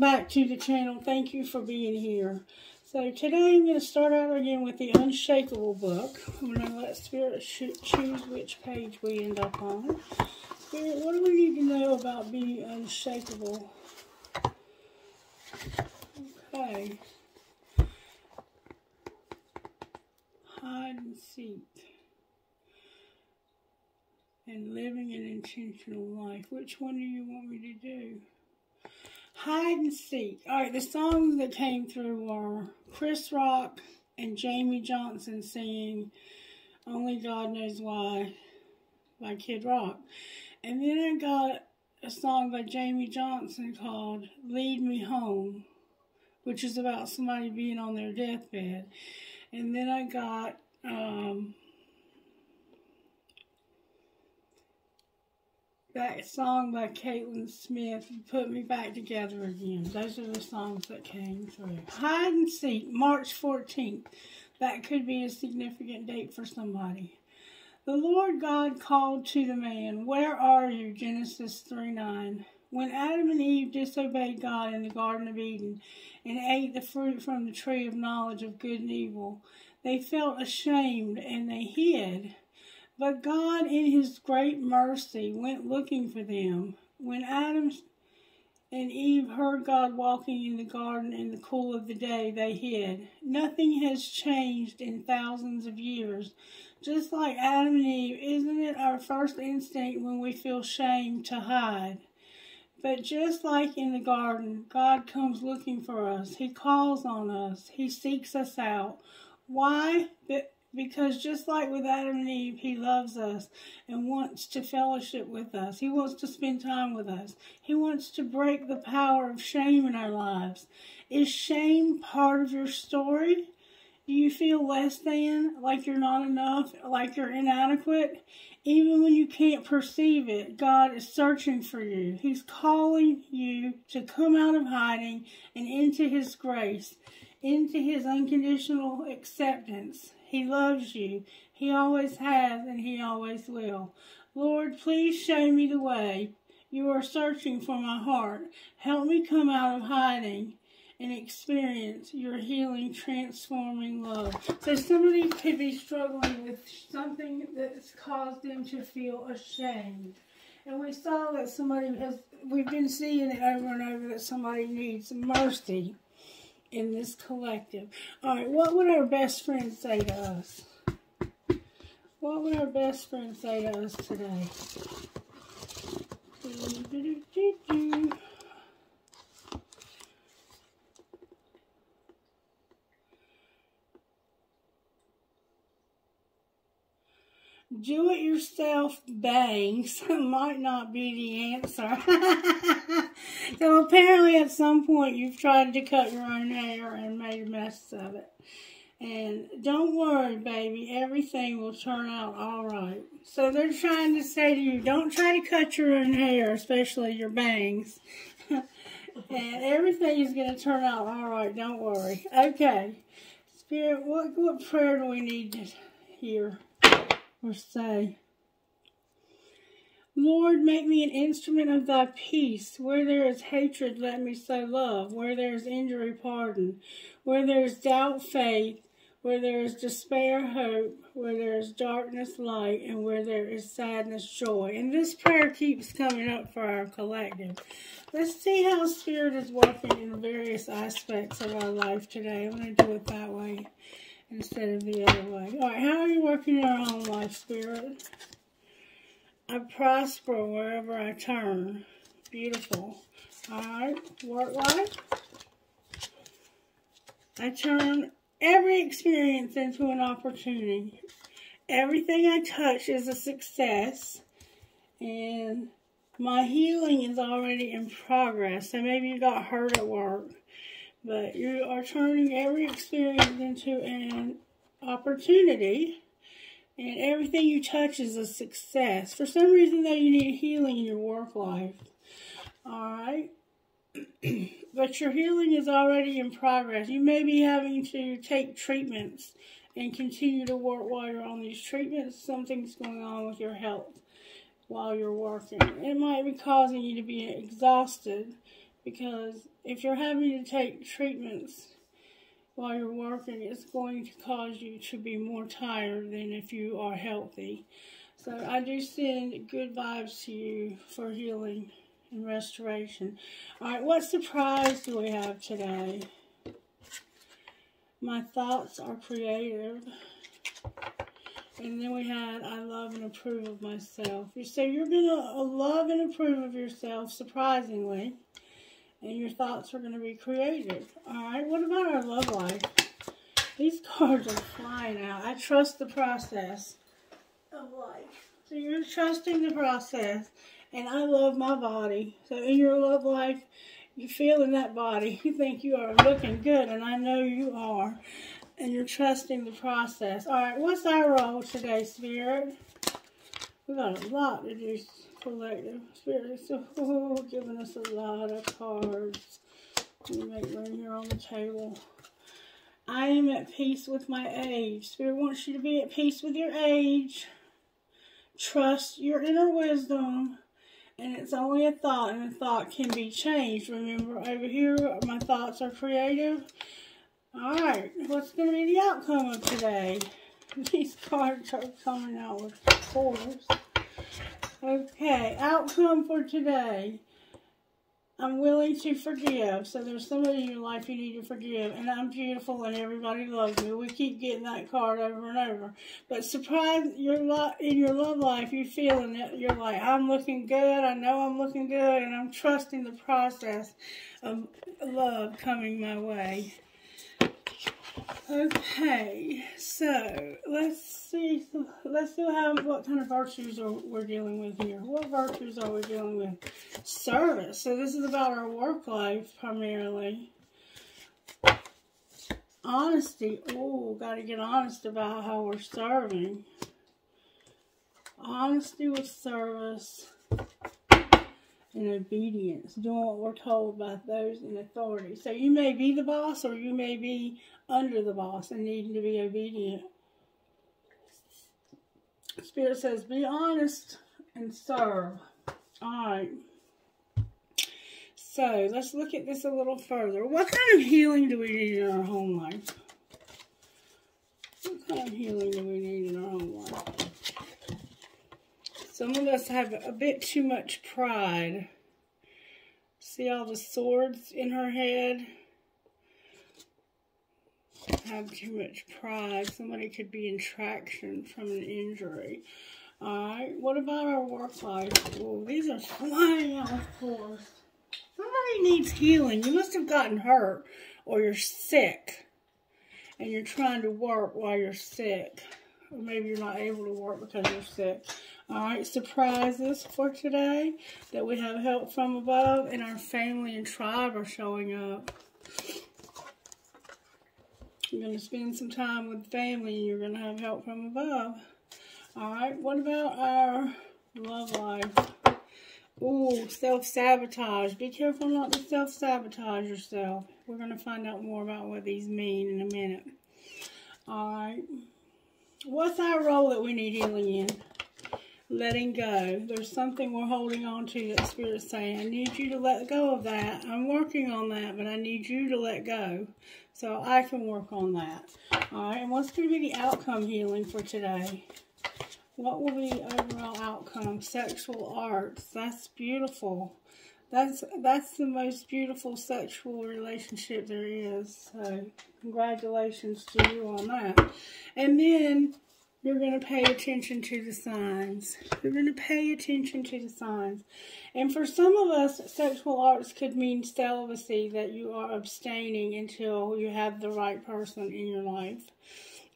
back to the channel. Thank you for being here. So today I'm going to start out again with the Unshakable book. I'm going to let Spirit choose which page we end up on. Spirit, what do we need to know about being unshakable? Okay. Hide and seek. And living an intentional life. Which one do you want me to do? Hide and seek. Alright, the songs that came through were Chris Rock and Jamie Johnson singing Only God Knows Why by Kid Rock. And then I got a song by Jamie Johnson called Lead Me Home, which is about somebody being on their deathbed. And then I got that song by Caitlin Smith, Put Me Back Together Again. Those are the songs that came through. Hide and Seek, March 14th. That could be a significant date for somebody. The Lord God called to the man, Where are you? Genesis 3:9. When Adam and Eve disobeyed God in the Garden of Eden and ate the fruit from the tree of knowledge of good and evil, they felt ashamed and they hid. But God, in His great mercy, went looking for them. When Adam and Eve heard God walking in the garden in the cool of the day, they hid. Nothing has changed in thousands of years. Just like Adam and Eve, isn't it our first instinct when we feel shame to hide? But just like in the garden, God comes looking for us. He calls on us. He seeks us out. Why? Because just like with Adam and Eve, He loves us and wants to fellowship with us. He wants to spend time with us. He wants to break the power of shame in our lives. Is shame part of your story? Do you feel less than, like you're not enough, like you're inadequate? Even when you can't perceive it, God is searching for you. He's calling you to come out of hiding and into His grace, into His unconditional acceptance. He loves you. He always has and He always will. Lord, please show me the way. You are searching for my heart. Help me come out of hiding and experience your healing, transforming love. So somebody could be struggling with something that's caused them to feel ashamed. And we saw that we've been seeing it over and over, that somebody needs mercy in this collective. All right, what would our best friend say to us? What would our best friend say to us today? Do-it-yourself bangs might not be the answer. So apparently at some point you've tried to cut your own hair and made a mess of it. And don't worry, baby, everything will turn out all right. So they're trying to say to you, don't try to cut your own hair, especially your bangs. And everything is going to turn out all right, don't worry. Okay, Spirit, what prayer do we need to hear or say? Lord, make me an instrument of Thy peace. Where there is hatred, let me sow love. Where there is injury, pardon. Where there is doubt, faith. Where there is despair, hope. Where there is darkness, light. And where there is sadness, joy. And this prayer keeps coming up for our collective. Let's see how Spirit is working in various aspects of our life today. I'm going to do it that way instead of the other way. All right, how are you working in our own life, Spirit? I prosper wherever I turn. Beautiful. All right, work life. I turn every experience into an opportunity. Everything I touch is a success. And my healing is already in progress. So maybe you got hurt at work, but you are turning every experience into an opportunity. And everything you touch is a success. For some reason, though, you need healing in your work life. Alright? But your healing is already in progress. You may be having to take treatments and continue to work while you're on these treatments. Something's going on with your health while you're working. It might be causing you to be exhausted because if you're having to take treatments while you're working, it's going to cause you to be more tired than if you are healthy. So I do send good vibes to you for healing and restoration. Alright, what surprise do we have today? My thoughts are creative. And then we had, I love and approve of myself. So you're going to love and approve of yourself, surprisingly. And your thoughts are going to be creative. Alright, what about our love life? These cards are flying out. I trust the process of life. So you're trusting the process. And I love my body. So in your love life, you feel in that body. You think you are looking good. And I know you are. And you're trusting the process. Alright, what's our role today, Spirit? We got a lot to do, collective. Spirit is giving us a lot of cards. Let me make room here on the table. I am at peace with my age. Spirit wants you to be at peace with your age. Trust your inner wisdom. And it's only a thought, and a thought can be changed. Remember, over here, my thoughts are creative. Alright, what's going to be the outcome of today? These cards are coming out with fours. Okay, outcome for today. I'm willing to forgive. So there's somebody in your life you need to forgive. And I'm beautiful and everybody loves me. We keep getting that card over and over. But surprise, in your love life, you're feeling it. You're like, I'm looking good. I know I'm looking good. And I'm trusting the process of love coming my way. Okay, so let's see what kind of virtues we're dealing with here. What virtues are we dealing with? Service. So this is about our work life primarily. Honesty. Oh, got to get honest about how we're serving. Honesty with service. And obedience, doing what we're told by those in authority. So you may be the boss or you may be under the boss and needing to be obedient. Spirit says, be honest and serve. Alright. So let's look at this a little further. What kind of healing do we need in our home life? What kind of healing do we need in our home life? Some of us have a bit too much pride. See all the swords in her head? Have too much pride. Somebody could be in traction from an injury. Alright, what about our work life? Oh, these are flying out, of course. Somebody needs healing. You must have gotten hurt or you're sick. And you're trying to work while you're sick. Or maybe you're not able to work because you're sick. Alright, surprises for today. That we have help from above. And our family and tribe are showing up. You're going to spend some time with family and you're going to have help from above. Alright, what about our love life? Ooh, self-sabotage. Be careful not to self-sabotage yourself. We're going to find out more about what these mean in a minute. Alright. What's our role that we need healing in? Letting go. There's something we're holding on to that Spirit's saying, I need you to let go of that. I'm working on that, but I need you to let go so I can work on that. Alright, and what's going to be the outcome healing for today? What will be the overall outcome? Sexual arts. That's beautiful. That's the most beautiful sexual relationship there is. So, congratulations to you on that. And then, you're going to pay attention to the signs. You're going to pay attention to the signs. And for some of us, sexual arts could mean celibacy, that you are abstaining until you have the right person in your life.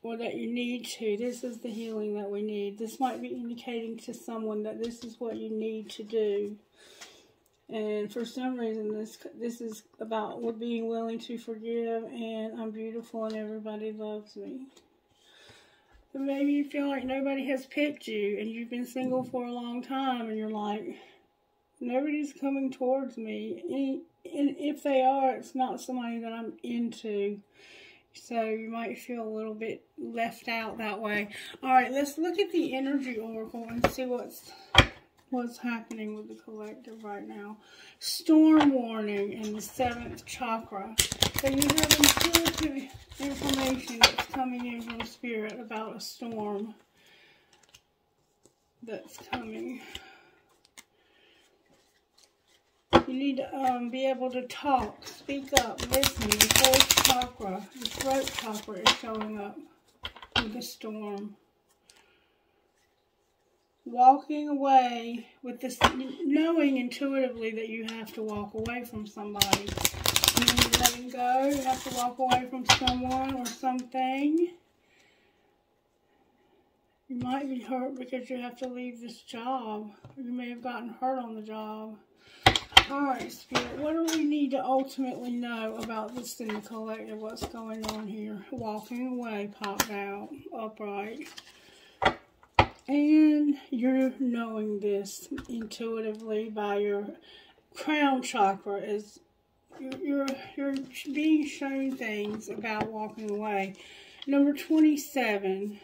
Or that you need to. This is the healing that we need. This might be indicating to someone that this is what you need to do. And for some reason, this is about being willing to forgive, and I'm beautiful and everybody loves me. So maybe you feel like nobody has picked you, and you've been single for a long time, and you're like, nobody's coming towards me. And if they are, it's not somebody that I'm into. So you might feel a little bit left out that way. Alright, let's look at the energy oracle and see what's what's happening with the collective right now. Storm warning in the 7th chakra. So you have intuitive information that's coming in from Spirit about a storm that's coming. You need to be able to talk, speak up, listen. The 4th chakra, the throat chakra is showing up with the storm. Walking away with this, knowing intuitively that you have to walk away from somebody. And then you're letting go, you have to walk away from someone or something. You might be hurt because you have to leave this job. You may have gotten hurt on the job. Alright, Spirit, what do we need to ultimately know about this in the collective? What's going on here? Walking away popped out, upright. And you're knowing this intuitively by your crown chakra. Is you're being shown things about walking away. Number 27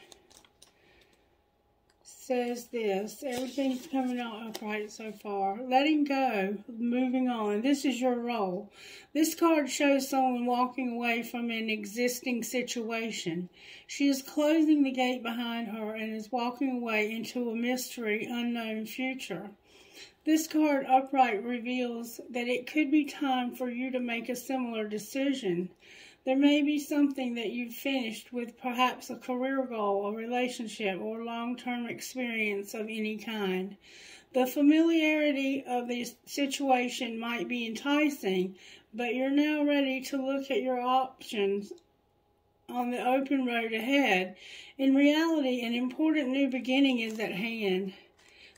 says this. Everything's coming out upright so far. Letting go, moving on. This is your role. This card shows someone walking away from an existing situation. She is closing the gate behind her and is walking away into a mystery, unknown future. This card upright reveals that it could be time for you to make a similar decision. There may be something that you've finished with, perhaps a career goal, a relationship, or long-term experience of any kind. The familiarity of the situation might be enticing, but you're now ready to look at your options on the open road ahead. In reality, an important new beginning is at hand.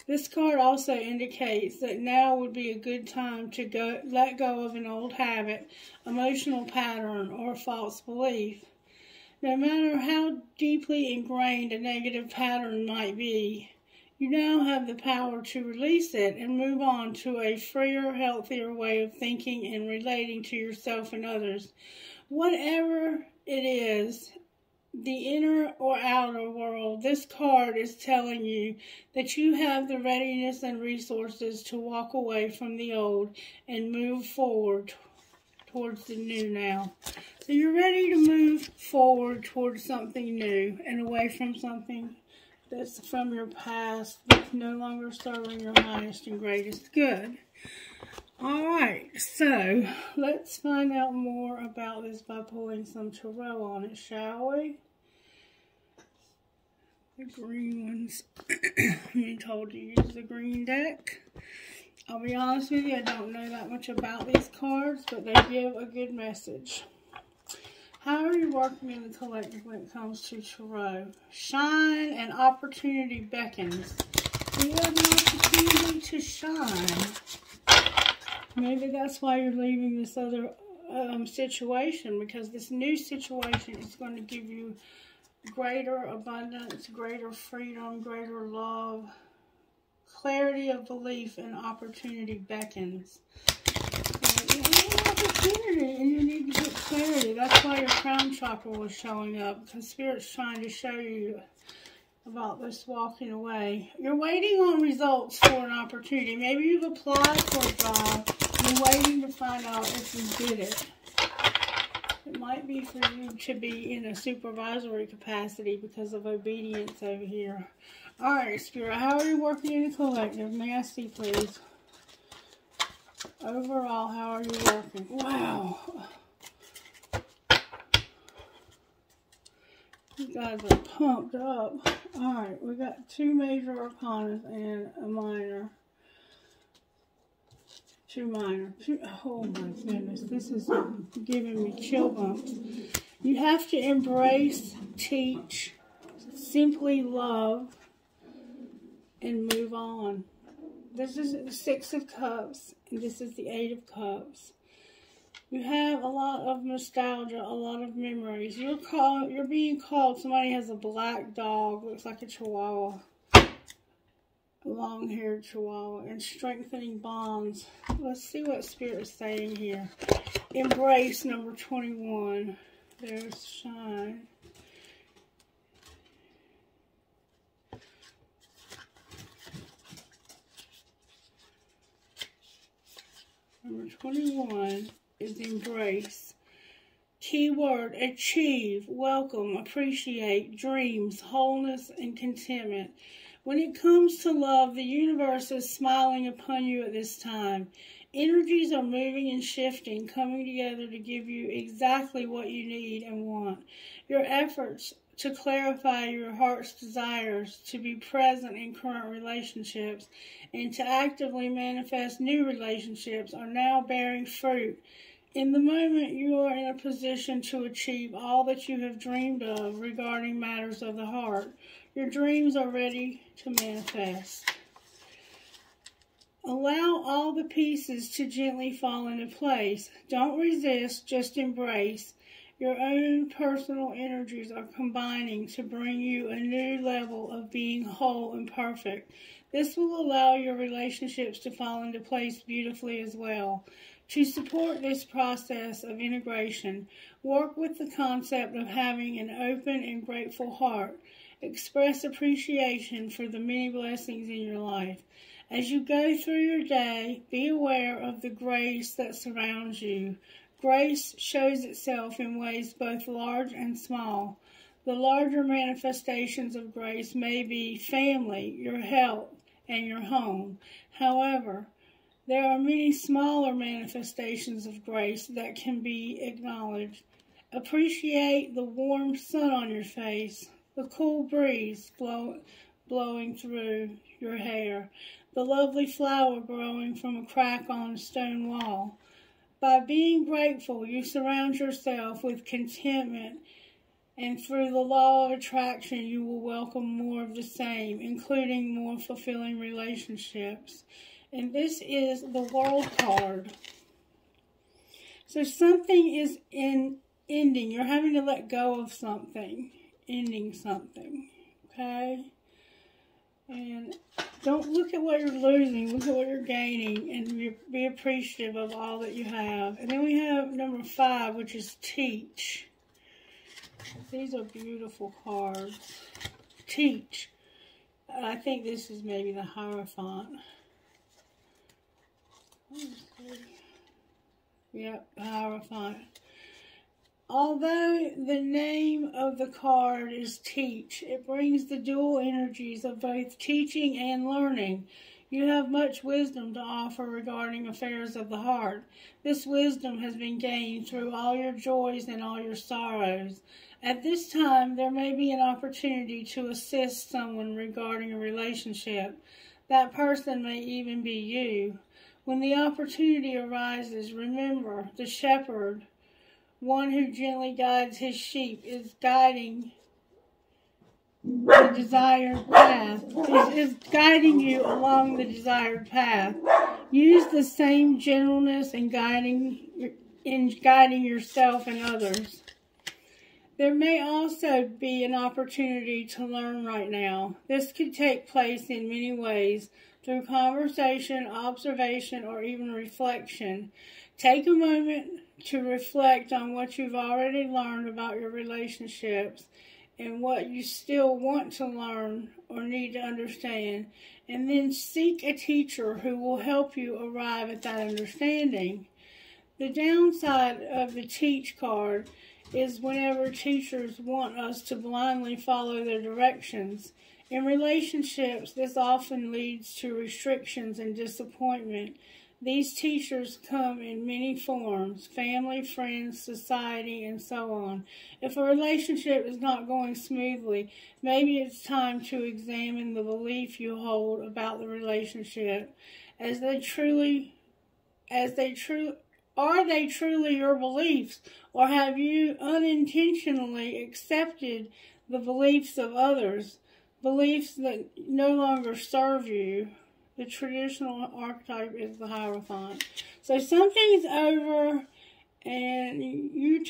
This card also indicates that now would be a good time to let go of an old habit, emotional pattern, or false belief. No matter how deeply ingrained a negative pattern might be, you now have the power to release it and move on to a freer, healthier way of thinking and relating to yourself and others. Whatever it is, the inner or outer world, this card is telling you that you have the readiness and resources to walk away from the old and move forward towards the new now. So you're ready to move forward towards something new and away from something that's from your past that's no longer serving your highest and greatest good. Alright, so let's find out more about this by pulling some tarot on it, shall we? The green ones. I'm being told to use the green deck. I'll be honest with you, I don't know that much about these cards, but they give a good message. How are you working in the collective when it comes to tarot? Shine and opportunity beckons. You have an opportunity to shine. Maybe that's why you're leaving this other situation, because this new situation is going to give you greater abundance, greater freedom, greater love, clarity of belief, and opportunity beckons. So you have an opportunity and you need to get clarity. That's why your crown chakra was showing up, because Spirit's trying to show you about this walking away. You're waiting on results for an opportunity. Maybe you've applied for a job. You're waiting to find out if you did it. It might be for you to be in a supervisory capacity because of obedience over here. Alright, Spirit, how are you working in the collective? May I see, please? Overall, how are you working? Wow. You guys are pumped up. Alright, we got 2 major arcanas and a minor. 2 minor. Oh my goodness, this is giving me chill bumps. You have to embrace, teach, simply love, and move on. This is the 6 of Cups, and this is the 8 of Cups. You have a lot of nostalgia, a lot of memories. You're being called. Somebody has a black dog, looks like a chihuahua. Long-haired chihuahua, and strengthening bonds. Let's see what Spirit is saying here. Embrace, number 21. There's shine. Number 21 is embrace. Keyword, achieve, welcome, appreciate, dreams, wholeness, and contentment. When it comes to love, the universe is smiling upon you at this time. Energies are moving and shifting, coming together to give you exactly what you need and want. Your efforts to clarify your heart's desires, to be present in current relationships, and to actively manifest new relationships are now bearing fruit. In the moment, you are in a position to achieve all that you have dreamed of regarding matters of the heart. Your dreams are ready to manifest. Allow all the pieces to gently fall into place. Don't resist, just embrace. Your own personal energies are combining to bring you a new level of being whole and perfect. This will allow your relationships to fall into place beautifully as well. To support this process of integration, work with the concept of having an open and grateful heart. Express appreciation for the many blessings in your life. As you go through your day, be aware of the grace that surrounds you. Grace shows itself in ways both large and small. The larger manifestations of grace may be family, your health, and your home. However, there are many smaller manifestations of grace that can be acknowledged. Appreciate the warm sun on your face, the cool breeze blowing through your hair, the lovely flower growing from a crack on a stone wall. By being grateful, you surround yourself with contentment, and through the law of attraction, you will welcome more of the same, including more fulfilling relationships. And this is the World card. So something is ending. You're having to let go of something, ending something, okay? And don't look at what you're losing, look at what you're gaining, and be appreciative of all that you have. And then we have number 5, which is teach. These are beautiful cards. Teach. I think this is maybe the Hierophant. Yep, Hierophant. Although the name of the card is teach, it brings the dual energies of both teaching and learning. You have much wisdom to offer regarding affairs of the heart. This wisdom has been gained through all your joys and all your sorrows. At this time, there may be an opportunity to assist someone regarding a relationship. That person may even be you. When the opportunity arises, remember the shepherd, one who gently guides his sheep, is guiding the desired path, is guiding you along the desired path. Use the same gentleness in guiding yourself and others. There may also be an opportunity to learn right now. This could take place in many ways, through conversation, observation, or even reflection. Take a moment to reflect on what you've already learned about your relationships and what you still want to learn or need to understand, and then seek a teacher who will help you arrive at that understanding. The downside of the teach card is whenever teachers want us to blindly follow their directions. In relationships, this often leads to restrictions and disappointment. These teachers come in many forms: family, friends, society, and so on. If a relationship is not going smoothly, maybe it's time to examine the belief you hold about the relationship. Are they truly your beliefs, or have you unintentionally accepted the beliefs of others? Beliefs that no longer serve you. The traditional archetype is the Hierophant. So something's over, and you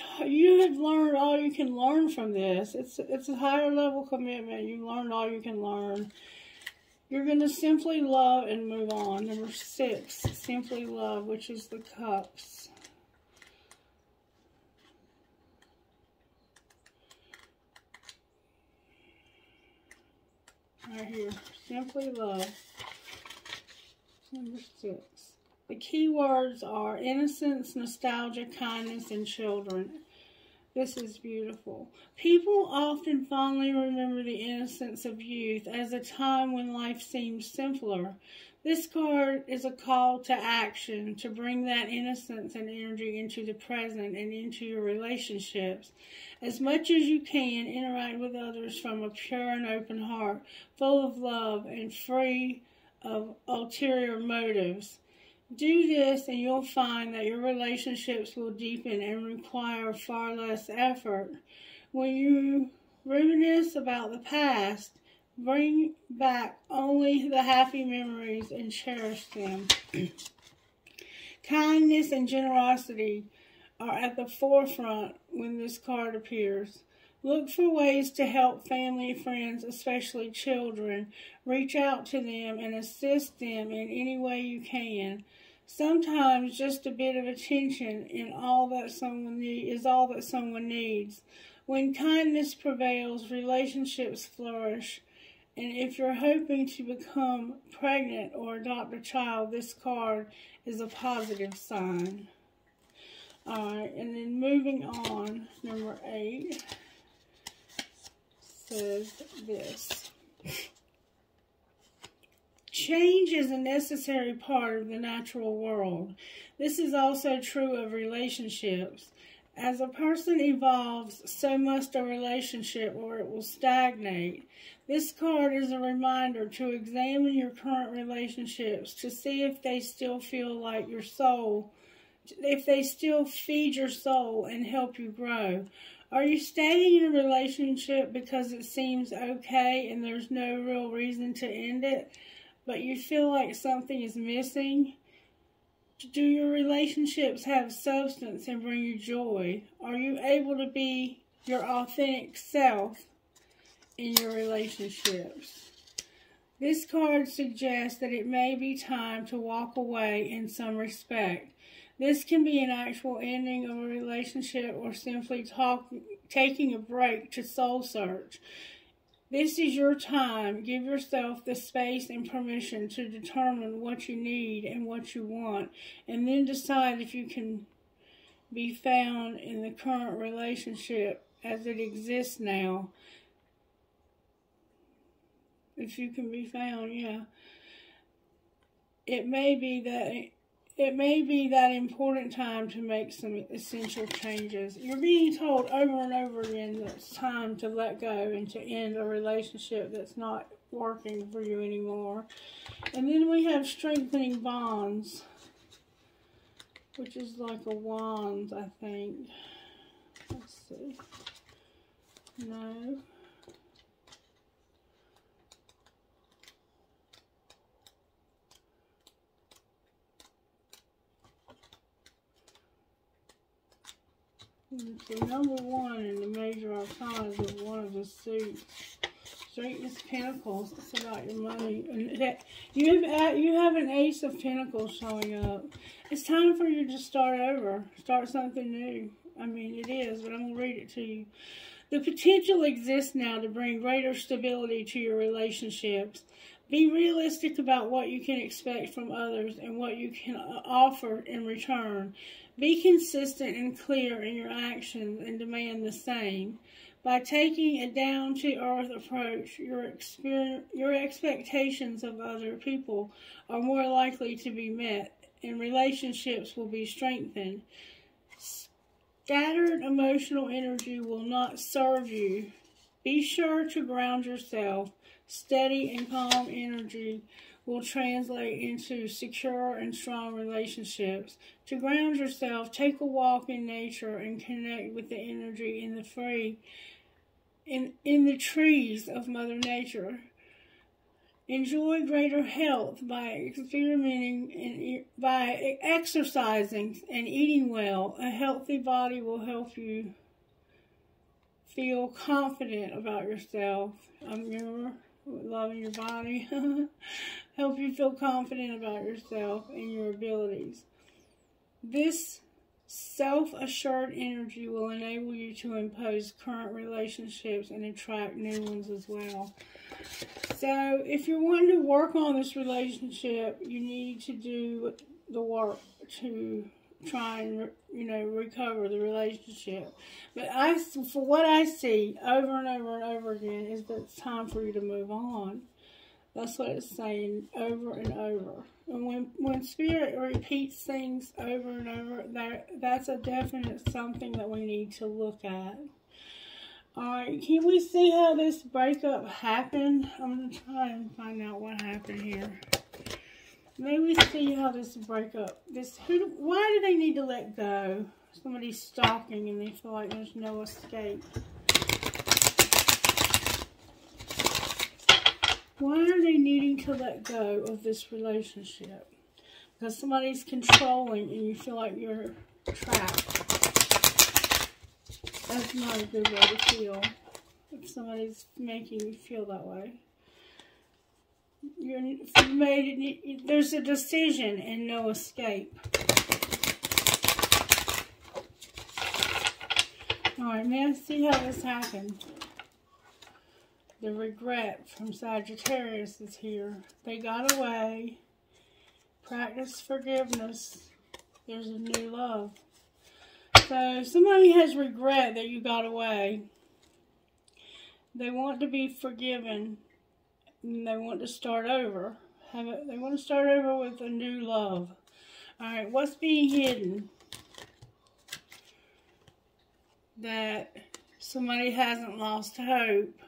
have learned all you can learn from this. It's a higher level commitment. You've learned all you can learn. You're going to simply love and move on. Number 6, simply love, which is the Cups. Right here, simply love. Number 6. The key words are innocence, nostalgia, kindness, and children. This is beautiful. People often fondly remember the innocence of youth as a time when life seemed simpler. This card is a call to action to bring that innocence and energy into the present and into your relationships. As much as you can, interact with others from a pure and open heart, full of love and free of ulterior motives. Do this and you'll find that your relationships will deepen and require far less effort. When you reminisce about the past, bring back only the happy memories and cherish them. Kindness and generosity are at the forefront when this card appears. Look for ways to help family, friends, especially children. Reach out to them and assist them in any way you can. Sometimes just a bit of attention is all that someone needs. When kindness prevails, relationships flourish. And if you're hoping to become pregnant or adopt a child, this card is a positive sign. Alright, and then moving on, number 8 says this. Change is a necessary part of the natural world. This is also true of relationships. As a person evolves, so must a relationship or it will stagnate. This card is a reminder to examine your current relationships to see if they still feel like your soul, if they still feed your soul and help you grow. Are you staying in a relationship because it seems okay and there's no real reason to end it, but you feel like something is missing? Do your relationships have substance and bring you joy? Are you able to be your authentic self in your relationships? This card suggests that it may be time to walk away in some respect. This can be an actual ending of a relationship or simply taking a break to soul search. This is your time. Give yourself the space and permission to determine what you need and what you want, and then decide if you can be found in the current relationship as it exists now. If you can be found, yeah. It may be that important time to make some essential changes. You're being told over and over again that it's time to let go and to end a relationship that's not working for you anymore. And then we have strengthening bonds, which is like a wand, I think. Let's see. No. So number 1 in the major arcana is one of the suits. Straightness Pentacles. It's about your money. And you have an Ace of Pentacles showing up. It's time for you to start over. Start something new. I mean, it is, but I'm going to read it to you. The potential exists now to bring greater stability to your relationships. Be realistic about what you can expect from others and what you can offer in return. Be consistent and clear in your actions and demand the same. By taking a down-to-earth approach, your expectations of other people are more likely to be met, and relationships will be strengthened. Scattered emotional energy will not serve you. Be sure to ground yourself. Steady and calm energy will translate into secure and strong relationships. To ground yourself, take a walk in nature and connect with the energy in the trees of Mother Nature. Enjoy greater health by by exercising and eating well. A healthy body will help you feel confident about yourself. Loving your body. Help you feel confident about yourself and your abilities. This self-assured energy will enable you to impose current relationships and attract new ones as well. So if you're wanting to work on this relationship, you need to do the work to try and, you know, recover the relationship. But for what I see over and over and over again is that it's time for you to move on. That's what it's saying over and over. And when Spirit repeats things over and over, that's a definite something that we need to look at. Alright, can we see how this breakup happened? I'm going to try and find out what happened here. Maybe see how this breakup, why do they need to let go? Somebody's stalking and they feel like there's no escape. Why are they needing to let go of this relationship? Because somebody's controlling and you feel like you're trapped. That's not a good way to feel if somebody's making you feel that way. There's a decision and no escape. Alright, man, see how this happened. The regret from Sagittarius is here. They got away. Practice forgiveness. There's a new love. So somebody has regret that you got away. They want to be forgiven. And they want to start over. They want to start over with a new love. Alright, what's being hidden? That somebody hasn't lost hope,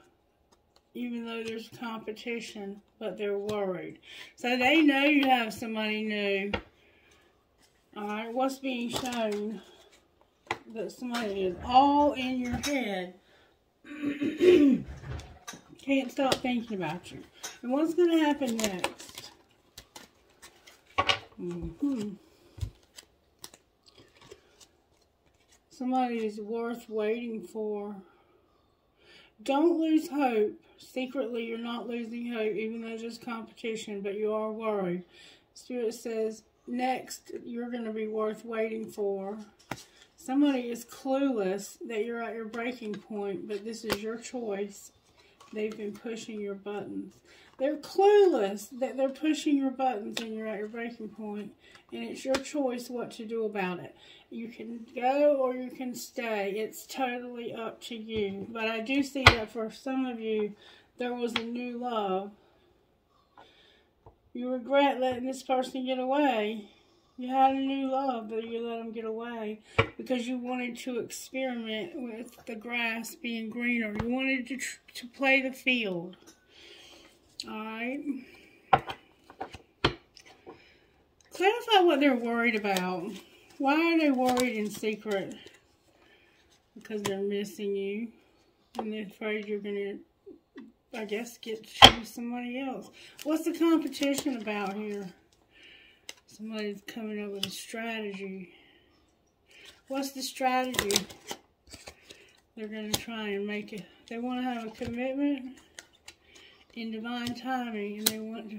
even though there's competition, but they're worried. So they know you have somebody new. Alright, what's being shown? That somebody is all in your head. Can't stop thinking about you. And what's going to happen next? Somebody is worth waiting for. Don't lose hope. Secretly, you're not losing hope, even though there's competition, but you are worried. Spirit says, next, you're going to be worth waiting for. Somebody is clueless that you're at your breaking point, but this is your choice. They've been pushing your buttons. They're clueless that they're pushing your buttons and you're at your breaking point, and it's your choice what to do about it. You can go or you can stay. It's totally up to you. But I do see that for some of you, there was a new love. You regret letting this person get away. You had a new love, but you let them get away because you wanted to experiment with the grass being greener. You wanted to play the field. Alright. Clarify what they're worried about. Why are they worried in secret? Because they're missing you. And they're afraid you're going to, I guess, get to choose somebody else. What's the competition about here? Somebody's coming up with a strategy. What's the strategy? They're going to try and make it. They want to have a commitment in divine timing, and they want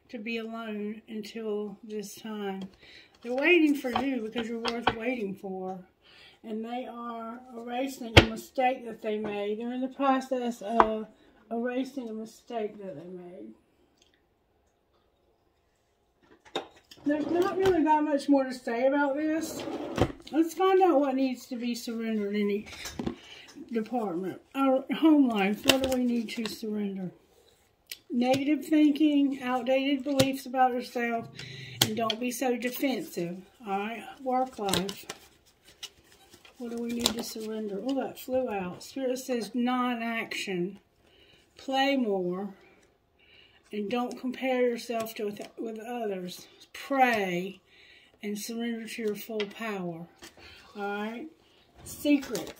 to be alone until this time. They're waiting for you because you're worth waiting for. And they are erasing a mistake that they made. They're in the process of erasing a mistake that they made. There's not really that much more to say about this. Let's find out what needs to be surrendered in each department. Our home life, what do we need to surrender? Negative thinking, outdated beliefs about yourself, and don't be so defensive. Alright, work life. What do we need to surrender? Oh, that flew out. Spirit says non-action. Play more. And don't compare yourself with others. Pray and surrender to your full power. Alright? Secret.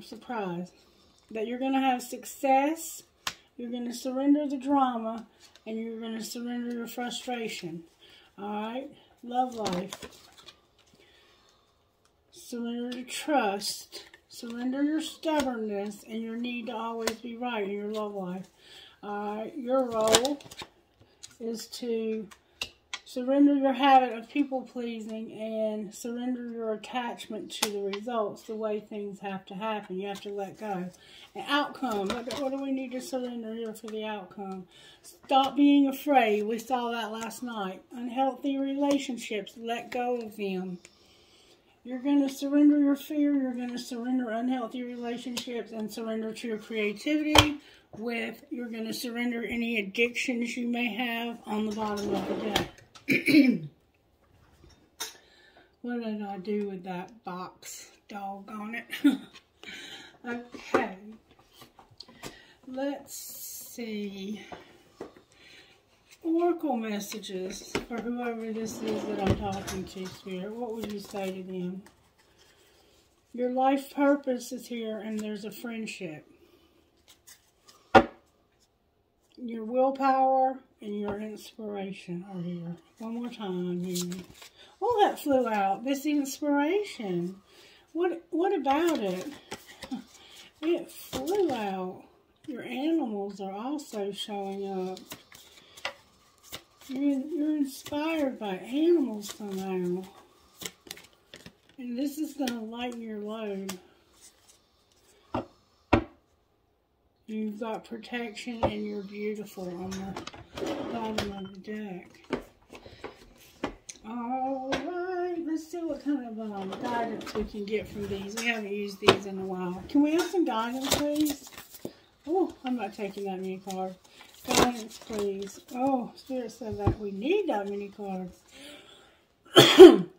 Surprise. That you're going to have success. You're going to surrender the drama. And you're going to surrender your frustration. Alright? Love life. Surrender to trust. Surrender your stubbornness and your need to always be right in your love life. Your role is to Surrender your habit of people-pleasing and surrender your attachment to the results, the way things have to happen. You have to let go. An outcome. What do we need to surrender here for the outcome? Stop being afraid. We saw that last night. Unhealthy relationships. Let go of them. You're going to surrender your fear. You're going to surrender unhealthy relationships and surrender to your creativity. You're going to surrender any addictions you may have on the bottom of the deck. What did I do with that box? Doggone it. Okay. Let's see. Oracle messages for whoever this is that I'm talking to, Spirit. What would you say to them? Your life purpose is here and there's a friendship. Your willpower and your inspiration are here. One more time here. Oh, that flew out. This inspiration. What about it? It flew out. Your animals are also showing up. You're inspired by animals somehow. And this is going to lighten your load. You've got protection and you're beautiful on the bottom of the deck. Alright, let's see what kind of guidance we can get from these. We haven't used these in a while. Can we have some guidance, please? Oh, I'm not taking that many cards. Guidance, please. Oh, Spirit said that we need that many cards.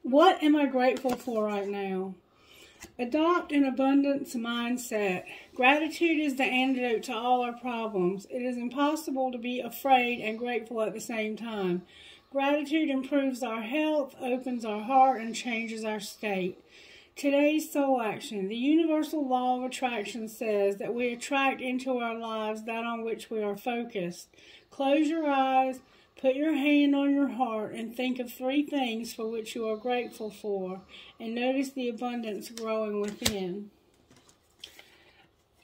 What am I grateful for right now? Adopt an abundance mindset. Gratitude is the antidote to all our problems. It is impossible to be afraid and grateful at the same time. Gratitude improves our health, opens our heart, and changes our state. Today's soul action. The universal law of attraction says that we attract into our lives that on which we are focused. Close your eyes, put your hand on your heart, and think of 3 things for which you are grateful for, and notice the abundance growing within.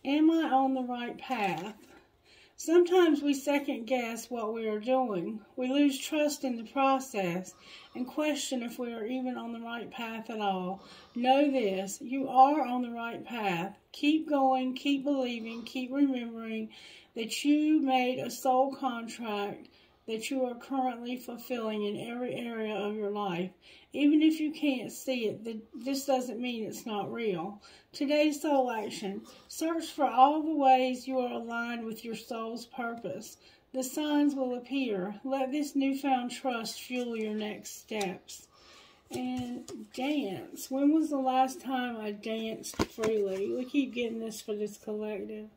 Am I on the right path? Sometimes we second guess what we are doing. We lose trust in the process and question if we are even on the right path at all. Know this, you are on the right path. Keep going, keep believing, keep remembering that you made a soul contract that you are currently fulfilling in every area of your life. Even if you can't see it, this doesn't mean it's not real. Today's soul action. Search for all the ways you are aligned with your soul's purpose. The signs will appear. Let this newfound trust fuel your next steps. And dance. When was the last time I danced freely? We keep getting this for this collective.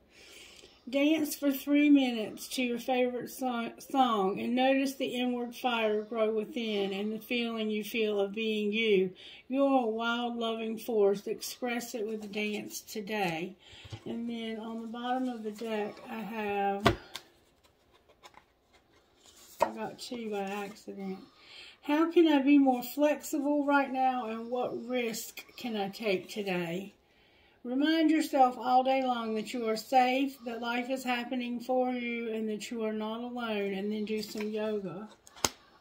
Dance for 3 minutes to your favorite song and notice the inward fire grow within and the feeling you feel of being you. You're a wild, loving force. Express it with a dance today. And then on the bottom of the deck, I got 2 by accident. How can I be more flexible right now, and what risk can I take today? Remind yourself all day long that you are safe, that life is happening for you, and that you are not alone, and then do some yoga.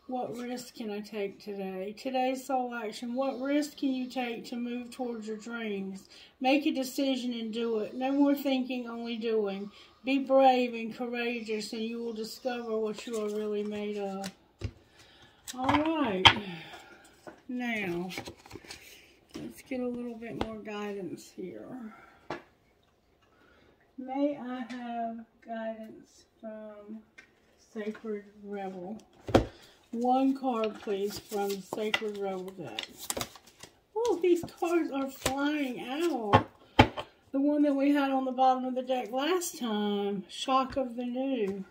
What risk can I take today? Today's soul action. What risk can you take to move towards your dreams? Make a decision and do it. No more thinking, only doing. Be brave and courageous, and you will discover what you are really made of. All right. Now, let's get a little bit more guidance here. May I have guidance from Sacred Rebel? 1 card, please, from the Sacred Rebel deck. Oh, these cards are flying out. The one that we had on the bottom of the deck last time, Shock of the New.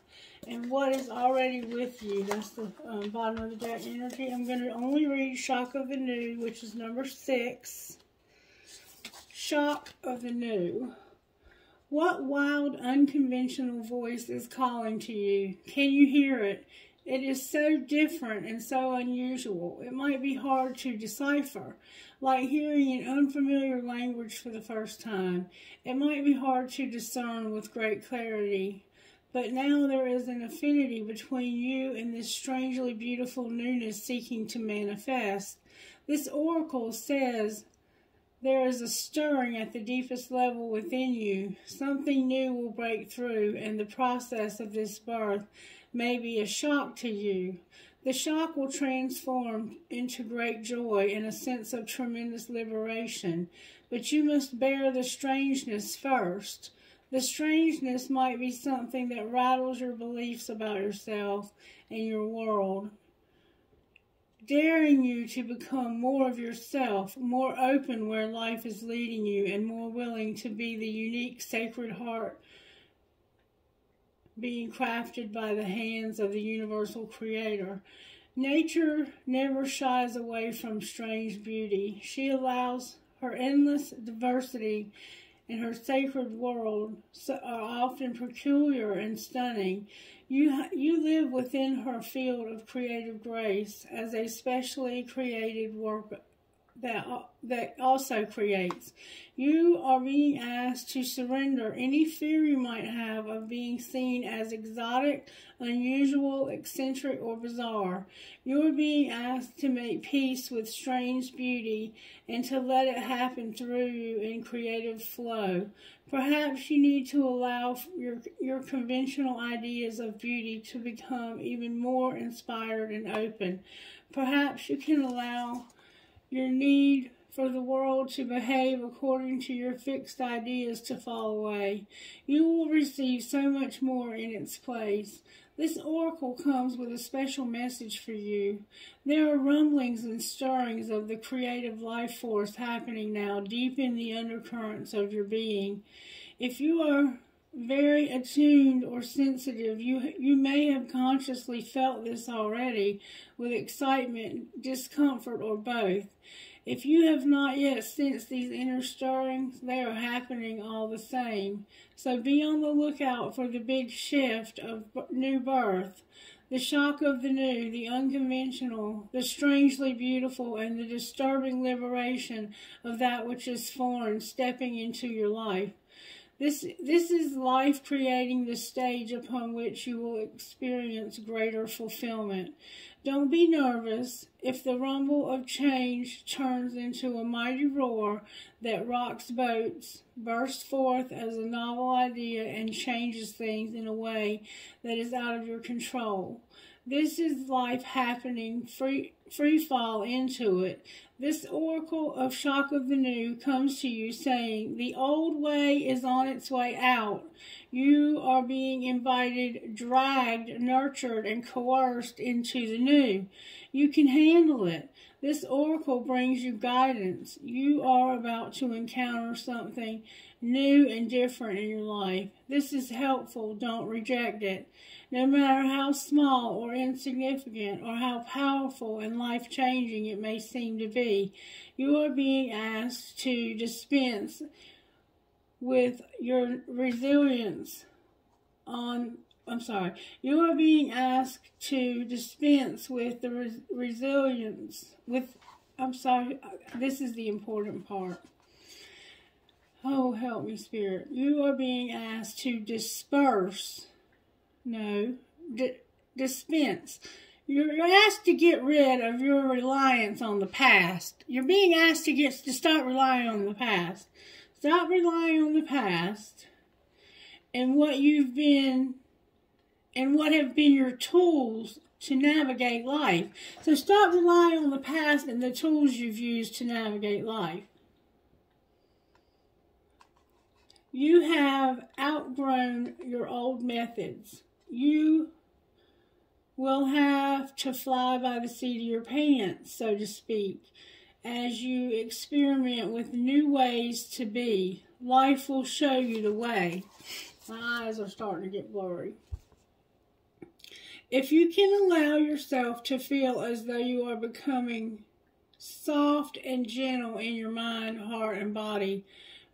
And what is already with you? That's the bottom of the deck energy. I'm going to only read Shock of the New, which is number 6. Shock of the New. What wild, unconventional voice is calling to you? Can you hear it? It is so different and so unusual. It might be hard to decipher, like hearing an unfamiliar language for the first time. It might be hard to discern with great clarity. But now there is an affinity between you and this strangely beautiful newness seeking to manifest. This oracle says there is a stirring at the deepest level within you. Something new will break through, and the process of this birth may be a shock to you. The shock will transform into great joy and a sense of tremendous liberation. But you must bear the strangeness first. The strangeness might be something that rattles your beliefs about yourself and your world, daring you to become more of yourself, more open where life is leading you, and more willing to be the unique sacred heart being crafted by the hands of the universal creator. Nature never shies away from strange beauty. She allows her endless diversity, and her sacred world are often peculiar and stunning. You live within her field of creative grace as a specially created work that also creates. You are being asked to surrender any fear you might have of being seen as exotic, unusual, eccentric, or bizarre. You are being asked to make peace with strange beauty and to let it happen through you in creative flow. Perhaps you need to allow your conventional ideas of beauty to become even more inspired and open. Perhaps you can allow your need for the world to behave according to your fixed ideas to fall away. You will receive so much more in its place. This oracle comes with a special message for you. There are rumblings and stirrings of the creative life force happening now deep in the undercurrents of your being. If you are very attuned or sensitive, you may have consciously felt this already with excitement, discomfort, or both. If you have not yet sensed these inner stirrings, they are happening all the same. So be on the lookout for the big shift of new birth, the shock of the new, the unconventional, the strangely beautiful, and the disturbing liberation of that which is foreign stepping into your life. This is life creating the stage upon which you will experience greater fulfillment. Don't be nervous if the rumble of change turns into a mighty roar that rocks boats, bursts forth as a novel idea, and changes things in a way that is out of your control. This is life happening, free fall into it. This oracle of shock of the new comes to you saying, the old way is on its way out. You are being invited, dragged, nurtured, and coerced into the new. You can handle it. This oracle brings you guidance. You are about to encounter something new and different in your life. This is helpful. Don't reject it. No matter how small or insignificant or how powerful and life-changing it may seem to be, you are being asked to dispense with your resilience You are being asked to dispense with the this is the important part. Oh, help me, Spirit. You are being asked to dispense. You're asked to get rid of your reliance on the past. You're being asked to start relying on the past. Stop relying on the past and what have been your tools to navigate life. So stop relying on the past and the tools you've used to navigate life. You have outgrown your old methods. You will have to fly by the seat of your pants, so to speak, as you experiment with new ways to be. Life will show you the way. My eyes are starting to get blurry. If you can allow yourself to feel as though you are becoming soft and gentle in your mind, heart, and body,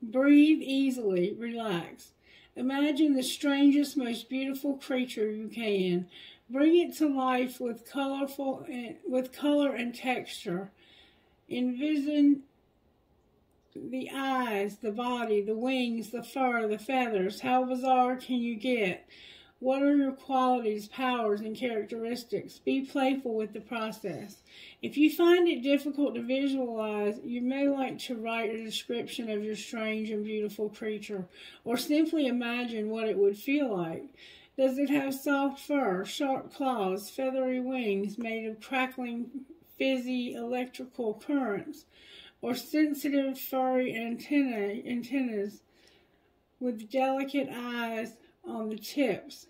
breathe easily, relax. Imagine the strangest, most beautiful creature you can. Bring it to life with color and texture. Envision the eyes, the body, the wings, the fur, the feathers. How bizarre can you get? What are your qualities, powers, and characteristics? Be playful with the process. If you find it difficult to visualize, you may like to write a description of your strange and beautiful creature, or simply imagine what it would feel like. Does it have soft fur, sharp claws, feathery wings made of crackling, fizzy electrical currents, or sensitive furry antennas with delicate eyes on the tips?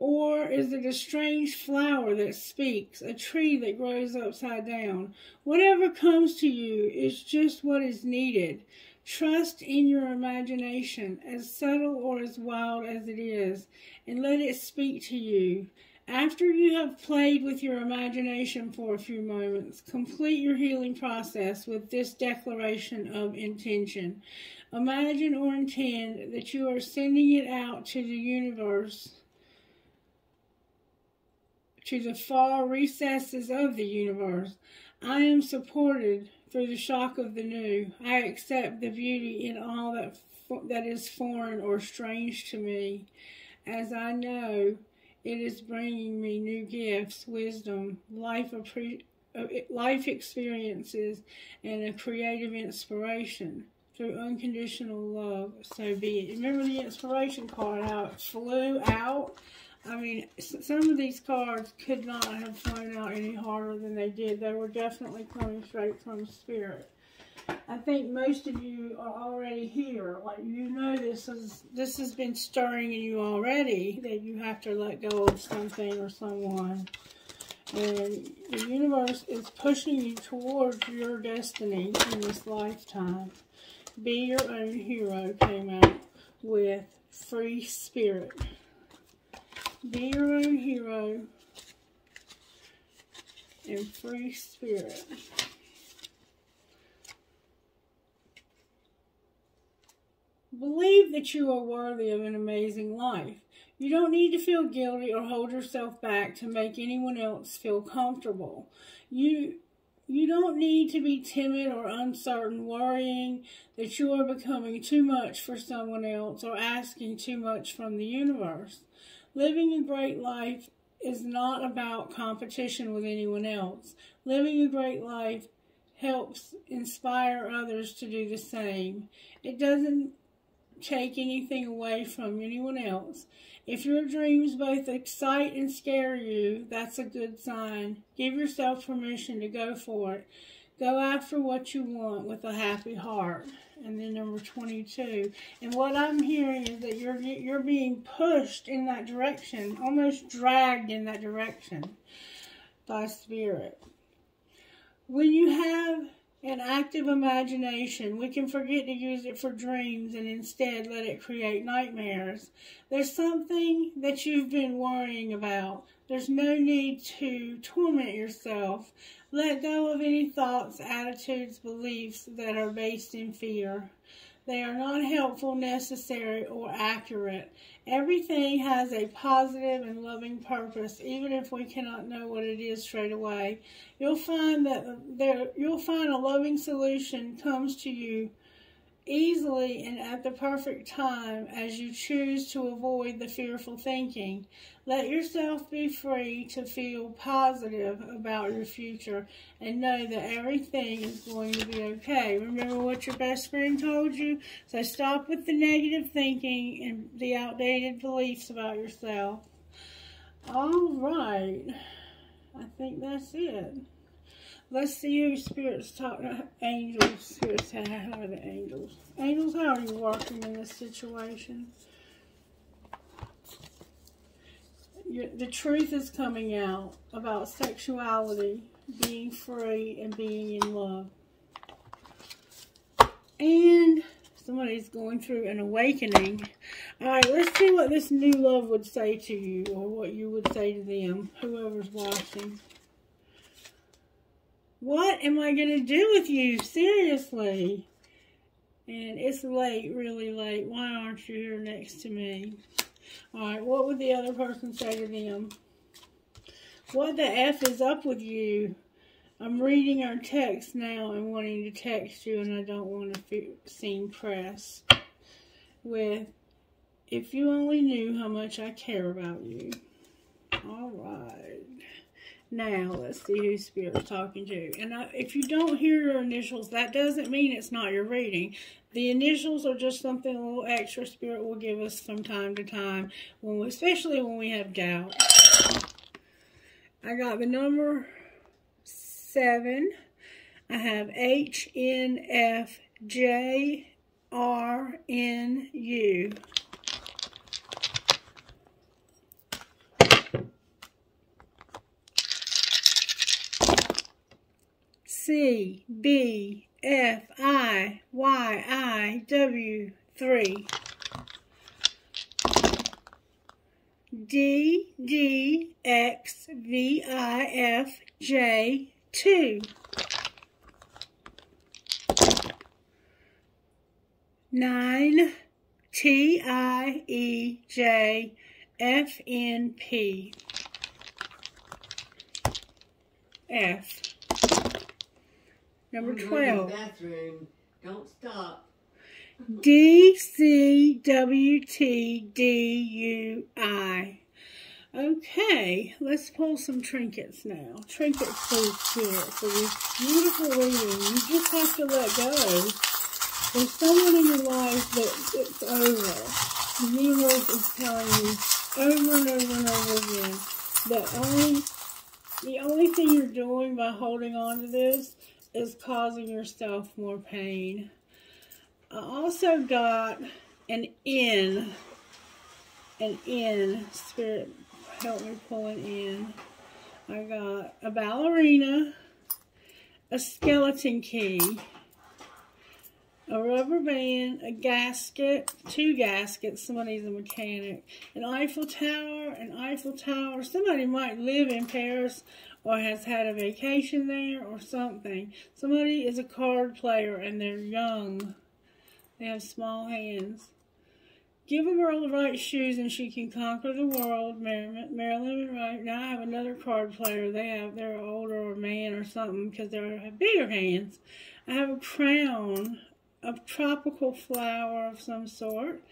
Or is it a strange flower that speaks, a tree that grows upside down? Whatever comes to you is just what is needed. Trust in your imagination, as subtle or as wild as it is, and let it speak to you. After you have played with your imagination for a few moments, complete your healing process with this declaration of intention. Imagine or intend that you are sending it out to the universe, to the far recesses of the universe. I am supported through the shock of the new. I accept the beauty in all that is foreign or strange to me, as I know it is bringing me new gifts, wisdom, life experiences, and a creative inspiration through unconditional love. So be it. Remember the inspiration card, how it flew out? I mean, some of these cards could not have flown out any harder than they did. They were definitely coming straight from Spirit. I think most of you are already here. Like, you know, this has been stirring in you already, that you have to let go of something or someone. And the universe is pushing you towards your destiny in this lifetime. Be Your Own Hero came out with Free Spirit. Be your own hero and free spirit. Believe that you are worthy of an amazing life. You don't need to feel guilty or hold yourself back to make anyone else feel comfortable. You don't need to be timid or uncertain, worrying that you are becoming too much for someone else or asking too much from the universe. Living a great life is not about competition with anyone else. Living a great life helps inspire others to do the same. It doesn't take anything away from anyone else. If your dreams both excite and scare you, that's a good sign. Give yourself permission to go for it. Go after what you want with a happy heart. And then number 22. And what I'm hearing is that you're being pushed in that direction, almost dragged in that direction by Spirit. When you have an active imagination, we can forget to use it for dreams and instead let it create nightmares. There's something that you've been worrying about. There's no need to torment yourself. Let go of any thoughts, attitudes, beliefs that are based in fear. They are not helpful, necessary, or accurate. Everything has a positive and loving purpose, even if we cannot know what it is straight away. You'll find a loving solution comes to you easily and at the perfect time as you choose to avoid the fearful thinking. Let yourself be free to feel positive about your future and know that everything is going to be okay. Remember what your best friend told you? So stop with the negative thinking and the outdated beliefs about yourself. All right. I think that's it. Let's see who Spirit's talking. Angels. Spirit's how are the angels? Angels, how are you working in this situation? The truth is coming out about sexuality, being free, and being in love. And somebody's going through an awakening. Alright, let's see what this new love would say to you, or what you would say to them, whoever's watching. What am I going to do with you? Seriously. And it's late, really late. Why aren't you here next to me? Alright, what would the other person say to them? What the F is up with you? I'm reading our text now and wanting to text you, and I don't want to seem pressed with If you only knew how much I care about you. All right. Now, let's see who Spirit's talking to. And if you don't hear your initials, that doesn't mean it's not your reading. The initials are just something a little extra Spirit will give us from time to time, especially when we have doubt. I got the number 7. I have HNFJRNU. CBFIYIW3. DDXVIFJ2. 9TIEJFNP. F. Number 12. Bathroom. Don't stop. DCWTDUI. Okay, let's pull some trinkets now. Trinkets for Spirit for this beautiful reading. You just have to let go. There's someone in your life that it's over. The universe is telling you over and over and over again that the only thing you're doing by holding on to this is causing yourself more pain. I also got an N. Spirit, help me pull an N. I got a ballerina, a skeleton key, a rubber band, a gasket, 2 gaskets, somebody's a mechanic, an Eiffel Tower. Somebody might live in Paris or has had a vacation there or something. Somebody is a card player and they're young. They have small hands. Give a girl the right shoes and she can conquer the world. Marilyn Monroe. Now I have another card player. They're older or man or something because they have bigger hands. I have a crown, a tropical flower of some sort,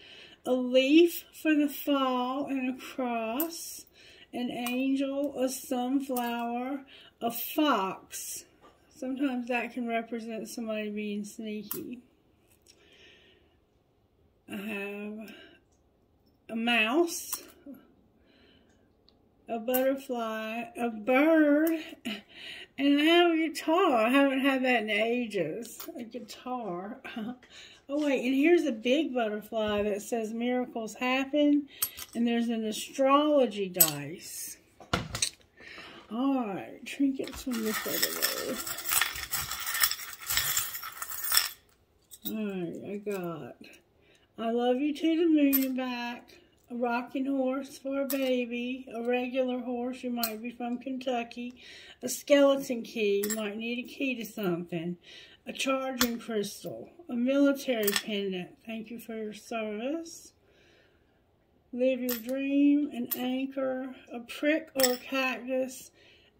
a leaf for the fall and a cross, an angel, a sunflower, a fox. Sometimes that can represent somebody being sneaky. I have a mouse, a butterfly, a bird, and I have a guitar. I haven't had that in ages. A guitar. Oh wait, and here's a big butterfly that says miracles happen, and there's an astrology dice. Alright, trinkets from this other way. Alright, I got I love you to the moon and back, a rocking horse for a baby, a regular horse, you might be from Kentucky, a skeleton key, you might need a key to something, a charging crystal, a military pendant, thank you for your service, live your dream, an anchor, a prick or a cactus,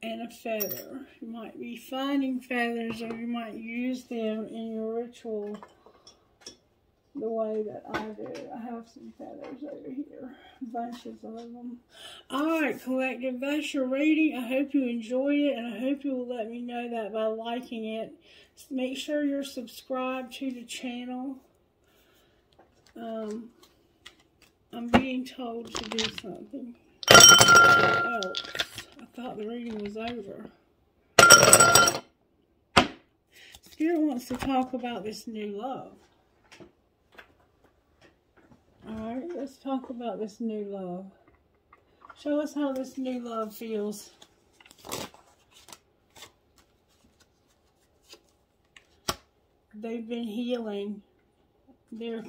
and a feather. You might be finding feathers or you might use them in your ritual the way that I do. I have some feathers over here. Bunches of them. Alright, collective, that's your reading. I hope you enjoyed it, and I hope you will let me know that by liking it. Make sure you're subscribed to the channel. I'm being told to do something else. I thought the reading was over. Spirit wants to talk about this new love. Alright, let's talk about this new love. Show us how this new love feels. They've been healing. They're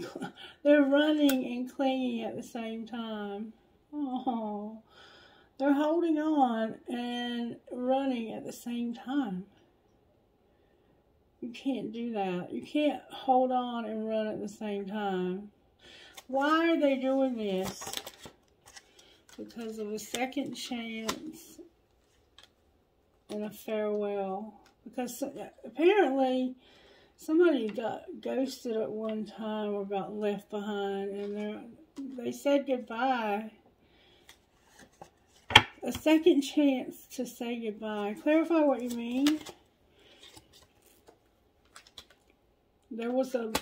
running and clinging at the same time. Oh, they're holding on and running at the same time. You can't do that. You can't hold on and run at the same time. Why are they doing this? Because of a second chance and a farewell. Because apparently somebody got ghosted at one time or got left behind, and They said goodbye. A second chance to say goodbye. Clarify what you mean. There was a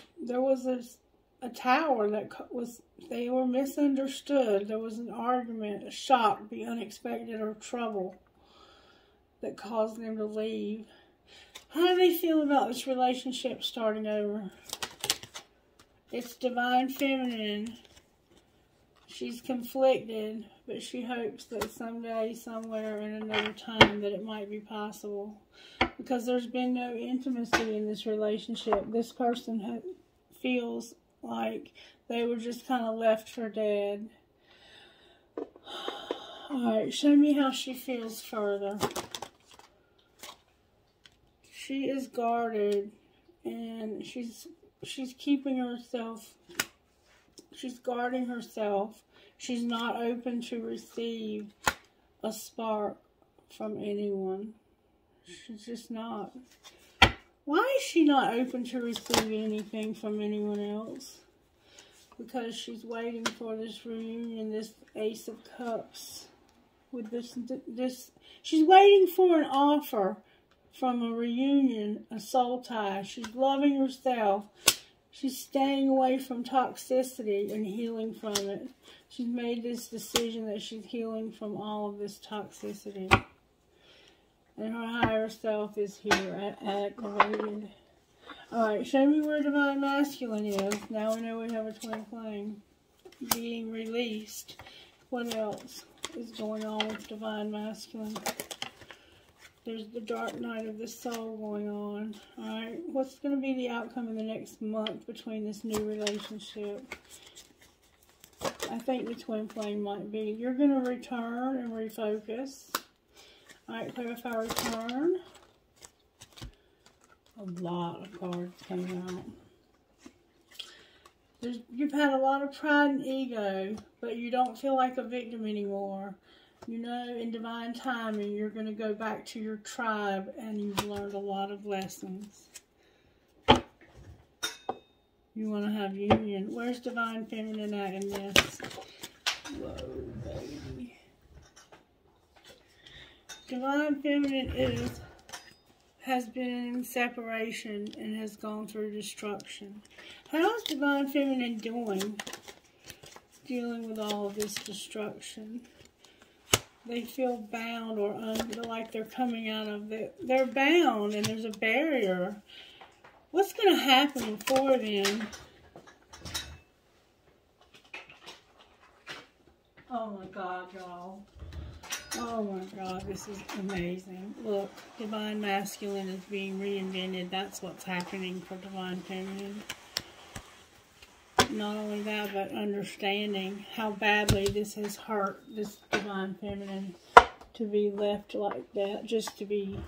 tower that was, they were misunderstood. There was an argument, a shock, the unexpected, or trouble that caused them to leave. How do they feel about this relationship starting over? It's divine feminine. She's conflicted, but she hopes that someday, somewhere, in another time, that it might be possible. Because there's been no intimacy in this relationship. This person feels like they were just kind of left for dead. Alright, show me how she feels further. She is guarded, and she's keeping herself, she's guarding herself. She's not open to receive a spark from anyone. She's just not. Why is she not open to receive anything from anyone else? Because she's waiting for this reunion, this Ace of Cups. With this, she's waiting for an offer from a reunion, a soul tie. She's loving herself. She's staying away from toxicity and healing from it. She's made this decision that she's healing from all of this toxicity. And her higher self is here, activated. Alright, show me where Divine Masculine is. Now we know we have a twin flame being released. What else is going on with Divine Masculine? There's the dark night of the soul going on. Alright, what's going to be the outcome in the next month between this new relationship? I think the twin flame might be. You're going to return and refocus. Alright, clarify return. A lot of cards came out. You've had a lot of pride and ego, but you don't feel like a victim anymore. You know, in divine timing, you're going to go back to your tribe, and you've learned a lot of lessons. You want to have union. Where's Divine Feminine at in this? Whoa, baby. Divine Feminine has been in separation and has gone through destruction. How is Divine Feminine dealing with all of this destruction? They feel bound or like they're coming out of it. They're bound and there's a barrier. What's going to happen for them? Oh my God, y'all. Oh my God, this is amazing. Look, Divine Masculine is being reinvented. That's what's happening for Divine Feminine. Not only that, but understanding how badly this has hurt this Divine Feminine to be left like that, just to be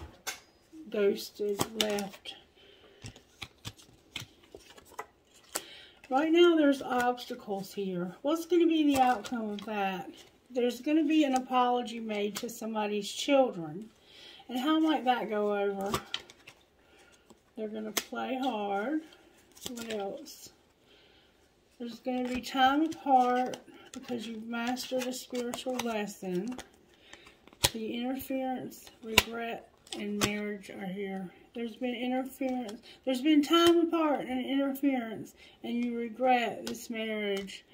ghosted, left. Right now, there's obstacles here. What's going to be the outcome of that? There's going to be an apology made to somebody's children. And how might that go over? They're going to play hard. What else? There's going to be time apart because you've mastered a spiritual lesson. The interference, regret, and marriage are here. There's been interference. There's been time apart and interference, and you regret this marriage.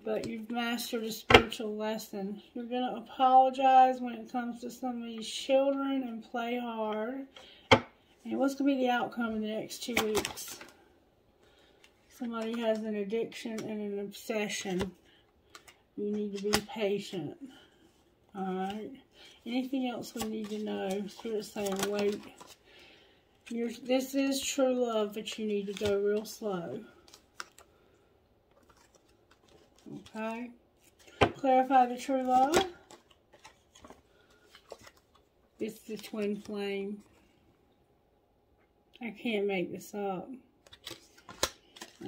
But you've mastered a spiritual lesson. You're going to apologize when it comes to somebody's children and play hard. And what's going to be the outcome in the next 2 weeks? Somebody has an addiction and an obsession. You need to be patient. Alright? Anything else we need to know? Spirit's saying, wait. This is true love, but you need to go real slow. Okay? Clarify the true love. It's the twin flame. I can't make this up.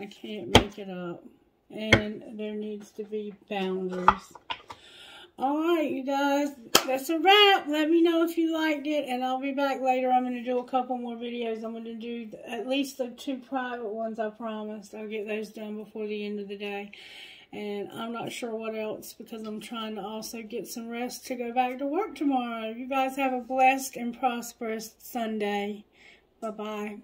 I can't make it up. And there needs to be boundaries. Alright, you guys. That's a wrap. Let me know if you liked it. And I'll be back later. I'm going to do a couple more videos. I'm going to do at least the 2 private ones I promised. I'll get those done before the end of the day. And I'm not sure what else because I'm trying to also get some rest to go back to work tomorrow. You guys have a blessed and prosperous Sunday. Bye-bye.